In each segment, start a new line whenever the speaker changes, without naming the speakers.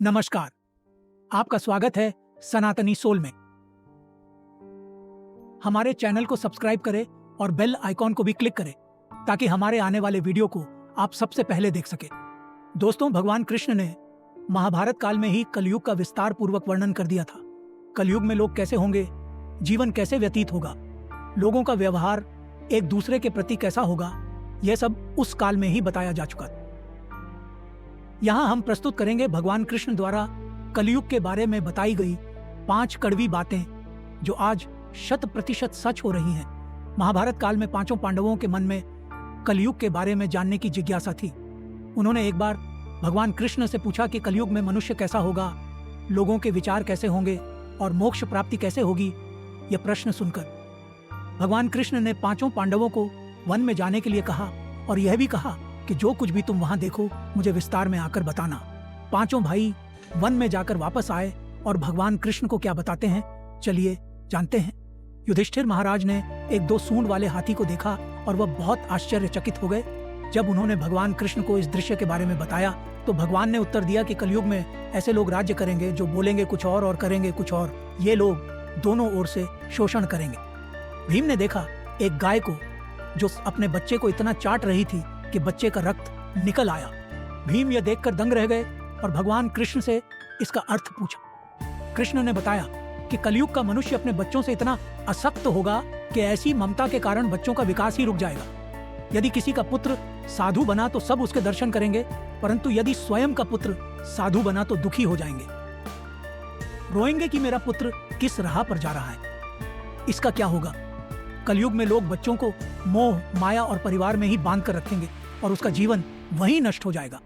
नमस्कार, आपका स्वागत है सनातनी सोल में। हमारे चैनल को सब्सक्राइब करें और बेल आइकॉन को भी क्लिक करें ताकि हमारे आने वाले वीडियो को आप सबसे पहले देख सकें। दोस्तों, भगवान कृष्ण ने महाभारत काल में ही कलयुग का विस्तार पूर्वक वर्णन कर दिया था। कलयुग में लोग कैसे होंगे, जीवन कैसे व्यतीत होगा, लोगों का व्यवहार एक दूसरे के प्रति कैसा होगा, यह सब उस काल में ही बताया जा चुका था। यहाँ हम प्रस्तुत करेंगे भगवान कृष्ण द्वारा कलयुग के बारे में बताई गई 5 कड़वी बातें जो आज 100% सच हो रही हैं। महाभारत काल में 5 पांडवों के मन में कलयुग के बारे में जानने की जिज्ञासा थी। उन्होंने एक बार भगवान कृष्ण से पूछा कि कलयुग में मनुष्य कैसा होगा, लोगों के विचार कैसे होंगे और मोक्ष प्राप्ति कैसे होगी। यह प्रश्न सुनकर भगवान कृष्ण ने 5 पांडवों को वन में जाने के लिए कहा और यह भी कहा कि जो कुछ भी तुम वहां देखो मुझे विस्तार में आकर बताना। 5 भाई वन में जाकर वापस आए और भगवान कृष्ण को क्या बताते हैं, चलिए जानते हैं। युधिष्ठिर महाराज ने एक 2 सूंड वाले हाथी को देखा और वह बहुत आश्चर्यचकित हो गए। जब उन्होंने भगवान कृष्ण को इस दृश्य के बारे में बताया तो भगवान ने उत्तर दिया कि कलयुग में ऐसे लोग राज्य करेंगे जो बोलेंगे कुछ और करेंगे कुछ और। ये लोग दोनों ओर से शोषण करेंगे। भीम ने देखा एक गाय को जो अपने बच्चे को इतना चाट रही थी कि बच्चे का रक्त निकल आया। भीम यह देखकर दंग रह गए और भगवान कृष्ण से इसका अर्थ पूछा। कृष्ण ने बताया कि कलयुग का मनुष्य अपने बच्चों से इतना असक्त होगा कि ऐसी ममता के कारण बच्चों का विकास ही रुक जाएगा। यदि किसी का पुत्र साधु बना तो सब उसके दर्शन करेंगे, परंतु यदि स्वयं का पुत्र साधु बना तो दुखी हो जाएंगे, रोएंगे कि मेरा पुत्र किस राह पर जा रहा है। इसका क्या होगा? कलयुग में लोग बच्चों को मोह, माया और परिवार में ही बांध कर रखेंगे और उसका जीवन वहीं नष्ट हो जाएगा।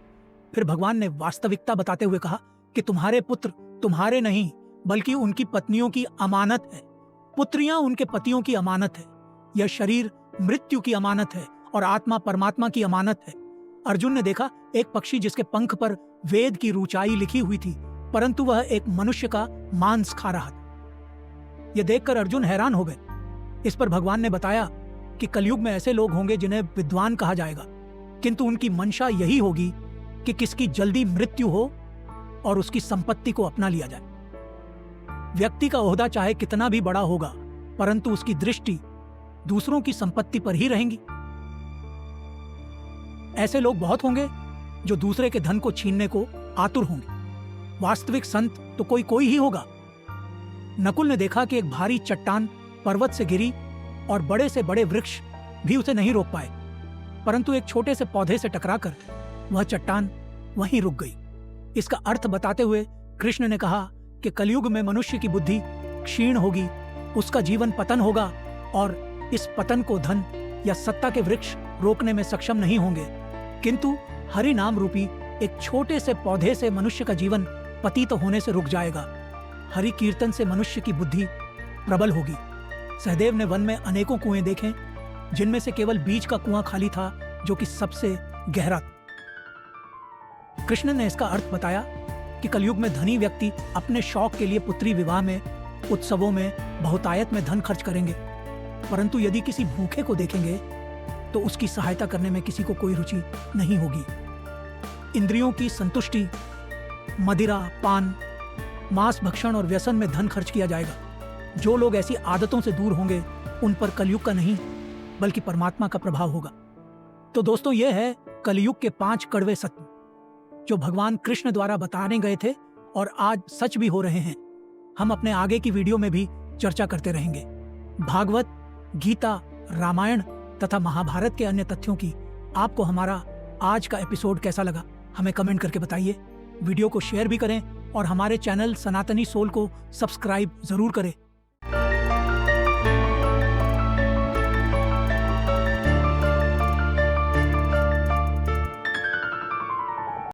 फिर भगवान ने वास्तविकता बताते हुए कहा कि तुम्हारे पुत्र तुम्हारे नहीं बल्कि उनकी पत्नियों की अमानत है। पुत्रियां उनके पतियों की अमानत है। यह शरीर मृत्यु की अमानत है और आत्मा परमात्मा की अमानत है। अर्जुन ने देखा एक पक्षी जिसके पंख पर वेद की ऊंचाई लिखी हुई थी, परंतु वह एक मनुष्य का मांस खा रहा था। यह देखकर अर्जुन हैरान हो गए। इस पर भगवान ने बताया कि कलयुग में ऐसे लोग होंगे जिन्हें विद्वान कहा जाएगा, किंतु उनकी मंशा यही होगी कि किसकी जल्दी मृत्यु हो और उसकी संपत्ति को अपना लिया जाए। व्यक्ति का ओहदा चाहे कितना भी बड़ा होगा, परंतु उसकी दृष्टि दूसरों की संपत्ति पर ही रहेंगी। ऐसे लोग बहुत होंगे जो दूसरे के धन को छीनने को आतुर होंगे। वास्तविक संत तो कोई ही होगा। नकुल ने देखा कि एक भारी चट्टान पर्वत से गिरी और बड़े से बड़े वृक्ष भी उसे नहीं रोक पाए, परंतु एक छोटे से पौधे से टकराकर वह चट्टान वहीं रुक गई। इसका अर्थ बताते हुए कृष्ण ने कहा कि कलयुग में मनुष्य की बुद्धि क्षीण होगी, उसका जीवन पतन होगा और इस पतन को धन या सत्ता के वृक्ष रोकने में सक्षम नहीं होंगे, किंतु हरि नाम रूपी एक छोटे से पौधे से मनुष्य का जीवन पतित होने से रुक जाएगा। हरि कीर्तन से मनुष्य की बुद्धि प्रबल होगी। सहदेव ने वन में अनेकों कुएं देखे, जिनमें से केवल बीच का कुआं खाली था जो कि सबसे गहरा था। कृष्ण ने इसका अर्थ बताया कि कलयुग में धनी व्यक्ति अपने शौक के लिए पुत्री विवाह में, उत्सवों में, बहुतायत में धन खर्च करेंगे, परंतु यदि किसी भूखे को देखेंगे तो उसकी सहायता करने में किसी को कोई रुचि नहीं होगी। इंद्रियों की संतुष्टि, मदिरा, पान, मांस भक्षण और व्यसन में धन खर्च किया जाएगा। जो लोग ऐसी आदतों से दूर होंगे उन पर कलयुग का नहीं बल्कि परमात्मा का प्रभाव होगा। तो दोस्तों, यह है कलयुग के 5 कड़वे सत्य जो भगवान कृष्ण द्वारा बताने गए थे और आज सच भी हो रहे हैं। हम अपने आगे की वीडियो में भी चर्चा करते रहेंगे। भागवत, गीता, रामायण तथा महाभारत के अन्य तथ्यों की आपको हमारा आज का एपिसोड कैसा लगा हमें कमेंट करके बताइए। वीडियो को शेयर भी करें और हमारे चैनल सनातनी सोल को सब्सक्राइब जरूर करें